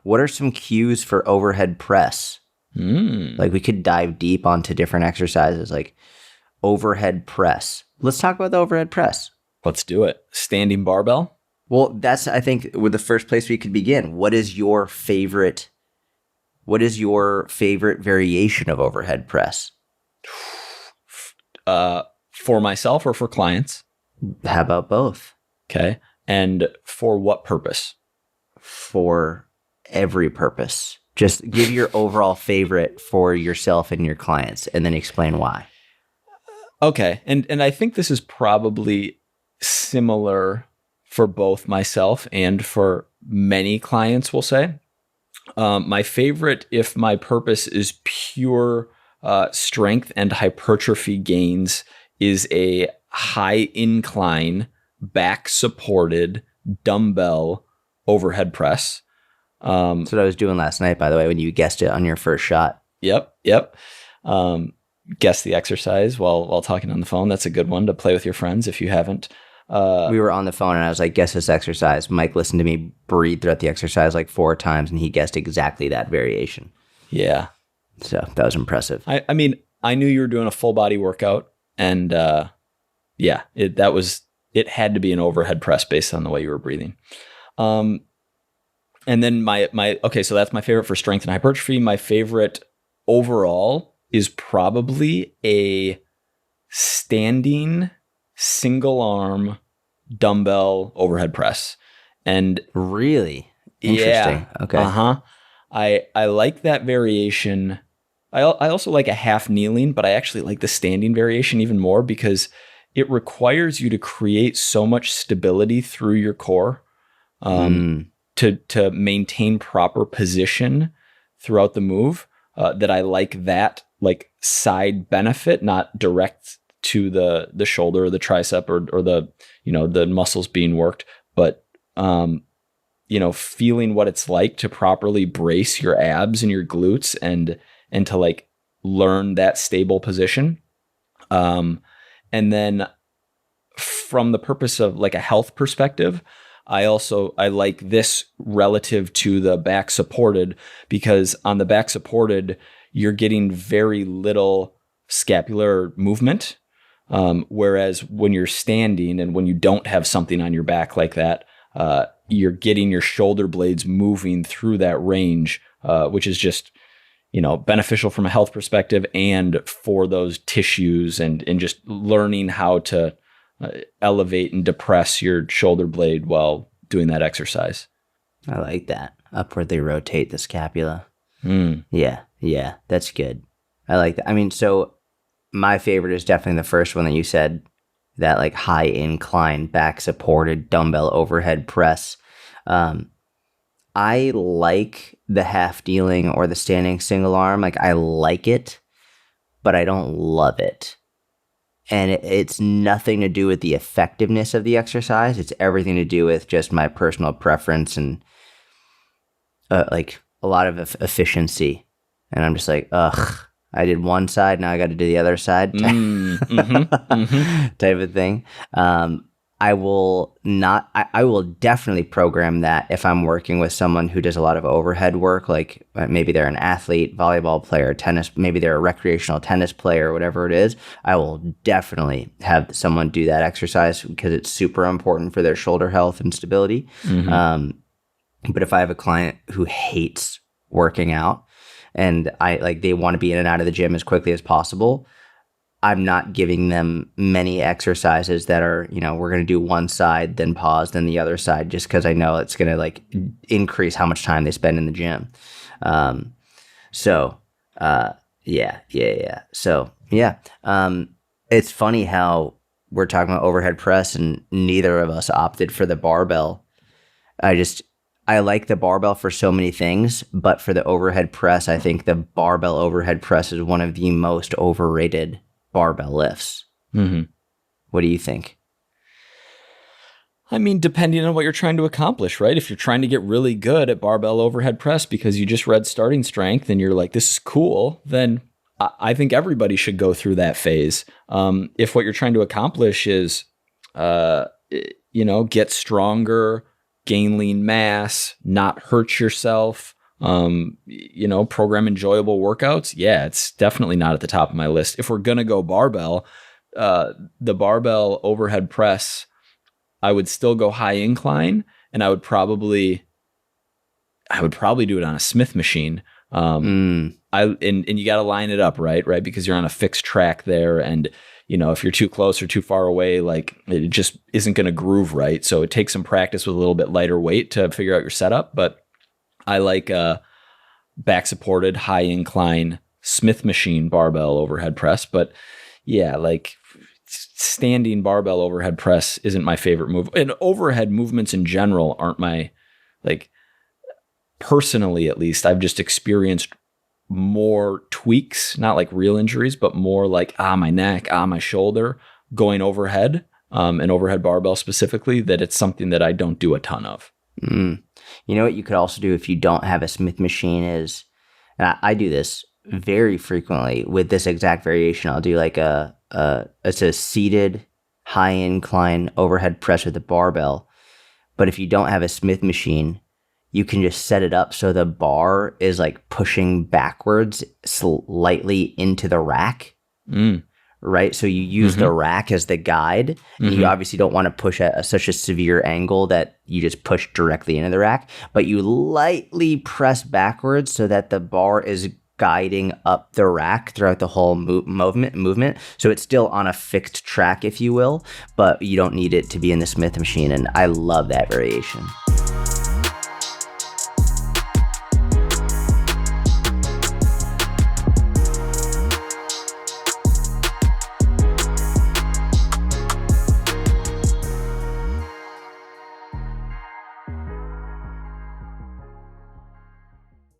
what are some cues for overhead press? Like we could dive deep onto different exercises like overhead press. Let's talk about the overhead press. Let's do it. Standing barbell? Well, that's, I think, with the first place we could begin. What is your favorite variation of overhead press? For myself or for clients? How about both? Okay. And for what purpose? For every purpose. Just give your overall favorite for yourself and your clients, and then explain why. Okay. And I think this is probably similar for both myself and for many clients, we'll say. My favorite, if my purpose is pure strength and hypertrophy gains, is a high incline, back supported dumbbell overhead press. That's what I was doing last night, by the way, when you guessed it on your first shot. Yep. Guess the exercise while talking on the phone. That's a good one to play with your friends if you haven't. We were on the phone and I was like, guess this exercise. Mike listened to me breathe throughout the exercise like 4 times and he guessed exactly that variation. Yeah. So that was impressive. I mean, I knew you were doing a full body workout and it had to be an overhead press based on the way you were breathing. And then okay, so that's my favorite for strength and hypertrophy. My favorite overall is probably a standing single arm dumbbell overhead press. And really interesting. Yeah, Okay. I like that variation. I also like a half kneeling, but I actually like the standing variation even more because it requires you to create so much stability through your core. To maintain proper position throughout the move, that I like that like side benefit, not direct to the shoulder or the tricep or the, the muscles being worked, but, feeling what it's like to properly brace your abs and your glutes and to like learn that stable position. And then from the purpose of like a health perspective, I like this relative to the back supported because on the back supported, you're getting very little scapular movement. Whereas when you're standing and when you don't have something on your back like that, you're getting your shoulder blades moving through that range, which is just, beneficial from a health perspective and for those tissues and just learning how to elevate and depress your shoulder blade while doing that exercise. I like that. Upwardly rotate the scapula. Yeah, that's good. I like that. I mean, so my favorite is definitely the first one that you said, that like high incline back supported dumbbell overhead press. I like the half kneeling or the standing single arm. Like I like it, but I don't love it. And it's nothing to do with the effectiveness of the exercise. It's everything to do with just my personal preference and like a lot of efficiency. And I'm just like, ugh, I did one side, now I got to do the other side type of thing. I will definitely program that if I'm working with someone who does a lot of overhead work, like maybe they're an athlete, volleyball player, tennis, maybe they're a recreational tennis player, whatever it is. I will definitely have someone do that exercise because it's super important for their shoulder health and stability. But if I have a client who hates working out and they want to be in and out of the gym as quickly as possible, I'm not giving them many exercises that are, we're going to do one side, then pause, then the other side, just because I know it's going to like increase how much time they spend in the gym. So it's funny how we're talking about overhead press and neither of us opted for the barbell. I like the barbell for so many things, but for the overhead press, I think the barbell overhead press is one of the most overrated barbell lifts. What do you think? I mean, depending on what you're trying to accomplish, right? If you're trying to get really good at barbell overhead press because you just read Starting Strength and you're like, this is cool, then I think everybody should go through that phase. If what you're trying to accomplish is, get stronger, gain lean mass, not hurt yourself, Program enjoyable workouts. Yeah, it's definitely not at the top of my list. If we're going to go barbell, the barbell overhead press, I would still go high incline, and I would probably do it on a Smith machine. And you got to line it up, right? Because you're on a fixed track there. And, if you're too close or too far away, like it just isn't going to groove right. So it takes some practice with a little bit lighter weight to figure out your setup. But I like back supported high incline Smith machine barbell overhead press. But yeah, like standing barbell overhead press isn't my favorite move. And overhead movements in general aren't my, like, personally, at least, I've just experienced more tweaks, not like real injuries, but more like, my neck, my shoulder going overhead, and overhead barbell specifically, that it's something that I don't do a ton of. You know what you could also do if you don't have a Smith machine is, and I do this very frequently with this exact variation. I'll do like it's a seated high incline overhead press with a barbell. But if you don't have a Smith machine, you can just set it up so the bar is like pushing backwards slightly into the rack, right? So you use the rack as the guide. And you obviously don't want to push at such a severe angle that you just push directly into the rack, but you lightly press backwards so that the bar is guiding up the rack throughout the whole movement. So it's still on a fixed track, if you will, but you don't need it to be in the Smith machine. And I love that variation.